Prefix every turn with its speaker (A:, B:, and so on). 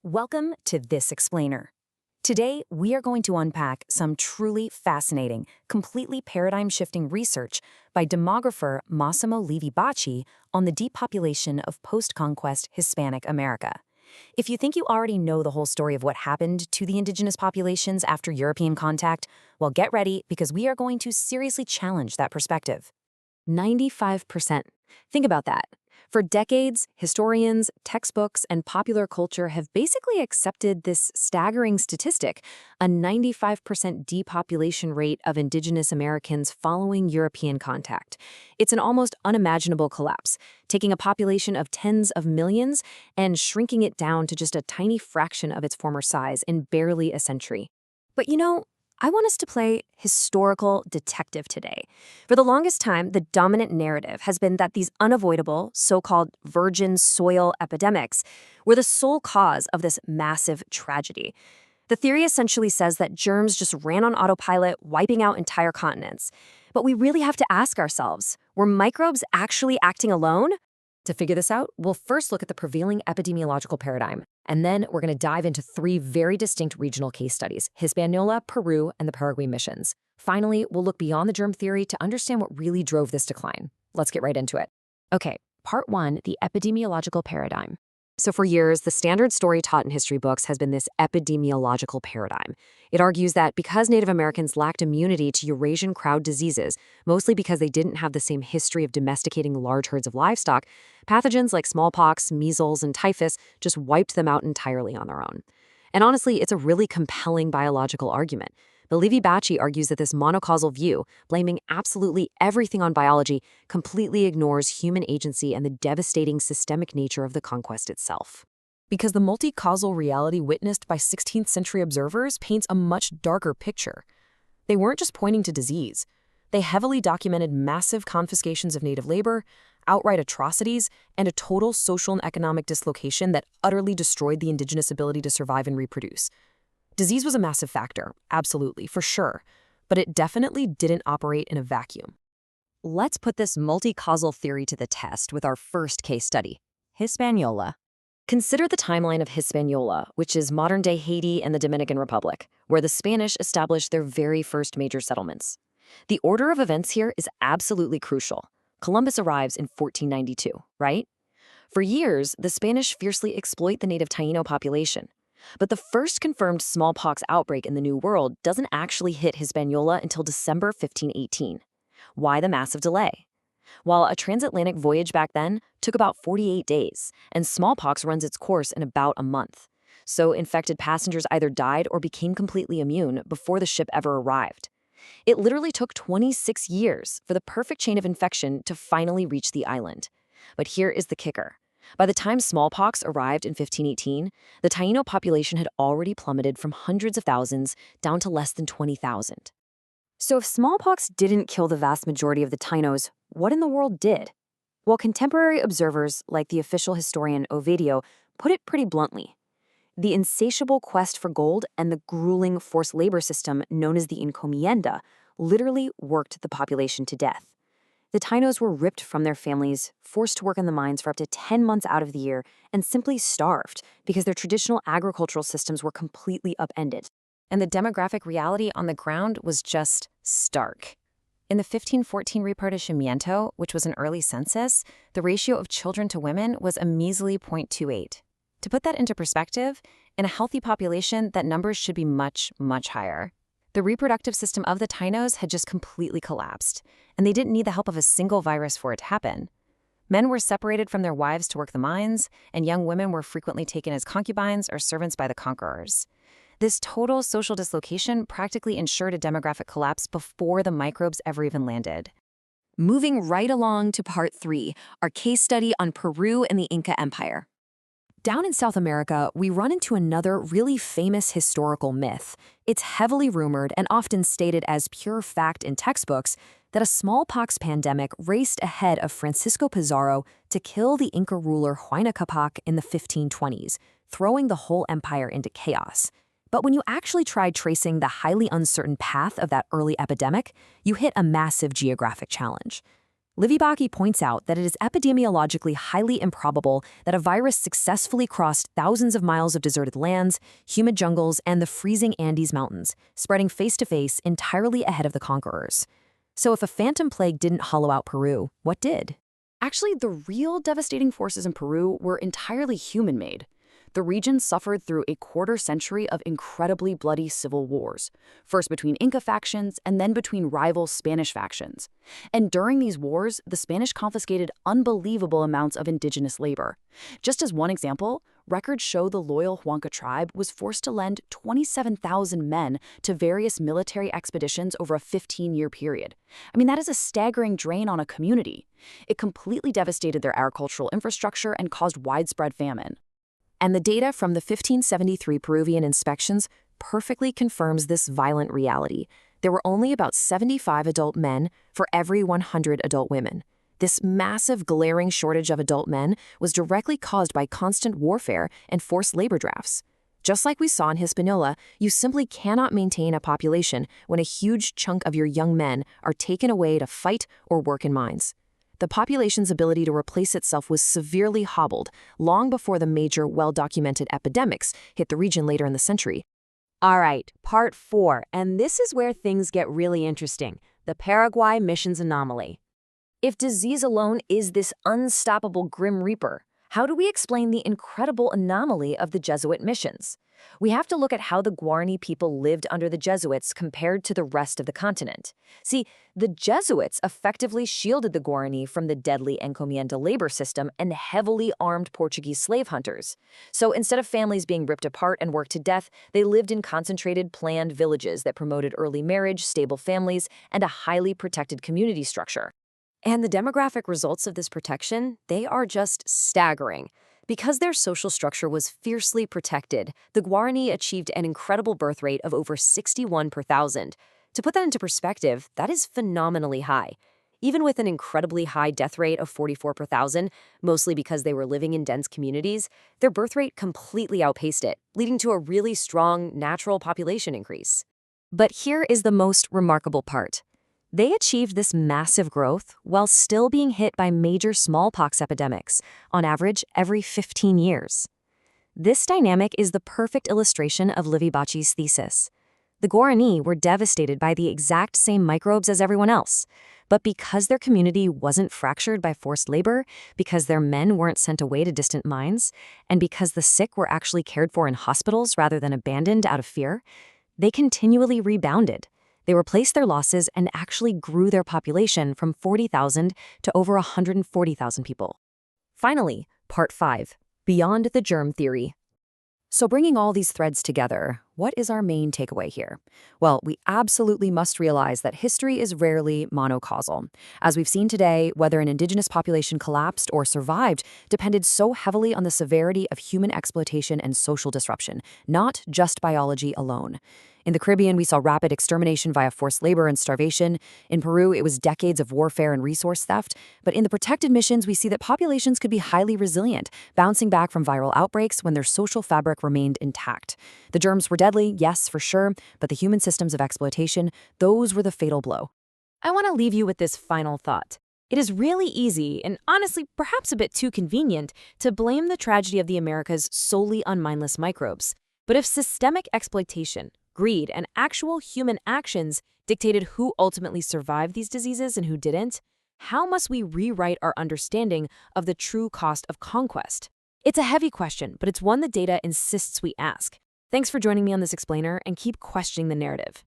A: Welcome to This Explainer. Today, we are going to unpack some truly fascinating, completely paradigm-shifting research by demographer Massimo Livi Bacci on the depopulation of post-conquest Hispanic America. If you think you already know the whole story of what happened to the indigenous populations after European contact, well, get ready because we are going to seriously challenge that perspective. 95%. Think about that. For decades, historians, textbooks, and popular culture have basically accepted this staggering statistic, a 95% depopulation rate of indigenous Americans following European contact. It's an almost unimaginable collapse, taking a population of tens of millions and shrinking it down to just a tiny fraction of its former size in barely a century. But I want us to play historical detective today. For the longest time, the dominant narrative has been that these unavoidable, so-called virgin soil epidemics were the sole cause of this massive tragedy. The theory essentially says that germs just ran on autopilot, wiping out entire continents. But we really have to ask ourselves, were microbes actually acting alone? To figure this out, we'll first look at the prevailing epidemiological paradigm, and then we're going to dive into three very distinct regional case studies: Hispaniola, Peru, and the Paraguay missions. Finally, we'll look beyond the germ theory to understand what really drove this decline. Let's get right into it. Okay, part one, the epidemiological paradigm. So for years, the standard story taught in history books has been this epidemiological paradigm. It argues that because Native Americans lacked immunity to Eurasian crowd diseases, mostly because they didn't have the same history of domesticating large herds of livestock, pathogens like smallpox, measles, and typhus just wiped them out entirely on their own. And honestly, it's a really compelling biological argument. But Livi Bacci argues that this monocausal view, blaming absolutely everything on biology, completely ignores human agency and the devastating systemic nature of the conquest itself. Because the multicausal reality witnessed by 16th century observers paints a much darker picture. They weren't just pointing to disease. They heavily documented massive confiscations of native labor, outright atrocities, and a total social and economic dislocation that utterly destroyed the indigenous ability to survive and reproduce. Disease was a massive factor, absolutely, for sure, but it definitely didn't operate in a vacuum. Let's put this multi-causal theory to the test with our first case study, Hispaniola. Consider the timeline of Hispaniola, which is modern-day Haiti and the Dominican Republic, where the Spanish established their very first major settlements. The order of events here is absolutely crucial. Columbus arrives in 1492, right? For years, the Spanish fiercely exploit the native Taino population. But the first confirmed smallpox outbreak in the New World doesn't actually hit Hispaniola until December 1518. Why the massive delay? While a transatlantic voyage back then took about 48 days, and smallpox runs its course in about a month. So infected passengers either died or became completely immune before the ship ever arrived. It literally took 26 years for the perfect chain of infection to finally reach the island. But here is the kicker. By the time smallpox arrived in 1518, the Taino population had already plummeted from hundreds of thousands down to less than 20,000. So if smallpox didn't kill the vast majority of the Tainos, what in the world did? Well, contemporary observers, like the official historian Ovidio, put it pretty bluntly. The insatiable quest for gold and the grueling forced labor system known as the encomienda literally worked the population to death. The Tainos were ripped from their families, forced to work in the mines for up to 10 months out of the year, and simply starved because their traditional agricultural systems were completely upended. And the demographic reality on the ground was just stark. In the 1514 repartimiento, which was an early census, the ratio of children to women was a measly 0.28. To put that into perspective, in a healthy population, that number should be much, much higher. The reproductive system of the Tainos had just completely collapsed, and they didn't need the help of a single virus for it to happen. Men were separated from their wives to work the mines, and young women were frequently taken as concubines or servants by the conquerors. This total social dislocation practically ensured a demographic collapse before the microbes ever even landed. Moving right along to part three, our case study on Peru and the Inca Empire. Down in South America, we run into another really famous historical myth. It's heavily rumored and often stated as pure fact in textbooks that a smallpox pandemic raced ahead of Francisco Pizarro to kill the Inca ruler Huayna Capac in the 1520s, throwing the whole empire into chaos. But when you actually try tracing the highly uncertain path of that early epidemic, you hit a massive geographic challenge. Livi Bacci points out that it is epidemiologically highly improbable that a virus successfully crossed thousands of miles of deserted lands, humid jungles, and the freezing Andes Mountains, spreading face-to-face entirely ahead of the conquerors. So if a phantom plague didn't hollow out Peru, what did? Actually, the real devastating forces in Peru were entirely human-made. The region suffered through a quarter-century of incredibly bloody civil wars, first between Inca factions and then between rival Spanish factions. And during these wars, the Spanish confiscated unbelievable amounts of indigenous labor. Just as one example, records show the loyal Huanca tribe was forced to lend 27,000 men to various military expeditions over a 15-year period. I mean, that is a staggering drain on a community. It completely devastated their agricultural infrastructure and caused widespread famine. And the data from the 1573 Peruvian inspections perfectly confirms this violent reality. There were only about 75 adult men for every 100 adult women. This massive, glaring shortage of adult men was directly caused by constant warfare and forced labor drafts. Just like we saw in Hispaniola, you simply cannot maintain a population when a huge chunk of your young men are taken away to fight or work in mines. The population's ability to replace itself was severely hobbled long before the major, well-documented epidemics hit the region later in the century.
B: All right, part 4, and this is where things get really interesting, the Paraguay missions anomaly.
A: If disease alone is this unstoppable grim reaper, how do we explain the incredible anomaly of the Jesuit missions? We have to look at how the Guaraní people lived under the Jesuits compared to the rest of the continent. See, the Jesuits effectively shielded the Guaraní from the deadly encomienda labor system and heavily armed Portuguese slave hunters. So instead of families being ripped apart and worked to death, they lived in concentrated, planned villages that promoted early marriage, stable families, and a highly protected community structure. And the demographic results of this protection, they are just staggering. Because their social structure was fiercely protected, the Guaraní achieved an incredible birth rate of over 61 per thousand. To put that into perspective, that is phenomenally high. Even with an incredibly high death rate of 44 per thousand, mostly because they were living in dense communities, their birth rate completely outpaced it, leading to a really strong natural population increase. But here is the most remarkable part. They achieved this massive growth while still being hit by major smallpox epidemics, on average every 15 years. This dynamic is the perfect illustration of Livi Bacci's thesis. The Guaraní were devastated by the exact same microbes as everyone else, but because their community wasn't fractured by forced labor, because their men weren't sent away to distant mines, and because the sick were actually cared for in hospitals rather than abandoned out of fear, they continually rebounded. They replaced their losses and actually grew their population from 40,000 to over 140,000 people. Finally, part 5, Beyond the Germ Theory. So bringing all these threads together, what is our main takeaway here? Well, we absolutely must realize that history is rarely monocausal. As we've seen today, whether an indigenous population collapsed or survived depended so heavily on the severity of human exploitation and social disruption, not just biology alone. In the Caribbean, we saw rapid extermination via forced labor and starvation. In Peru, it was decades of warfare and resource theft. But in the protected missions, we see that populations could be highly resilient, bouncing back from viral outbreaks when their social fabric remained intact. The germs were deadly, yes, for sure, but the human systems of exploitation, those were the fatal blow.
B: I want to leave you with this final thought. It is really easy, and honestly perhaps a bit too convenient, to blame the tragedy of the Americas solely on mindless microbes. But if systemic exploitation, greed, and actual human actions dictated who ultimately survived these diseases and who didn't, how must we rewrite our understanding of the true cost of conquest? It's a heavy question, but it's one the data insists we ask. Thanks for joining me on this explainer, and keep questioning the narrative.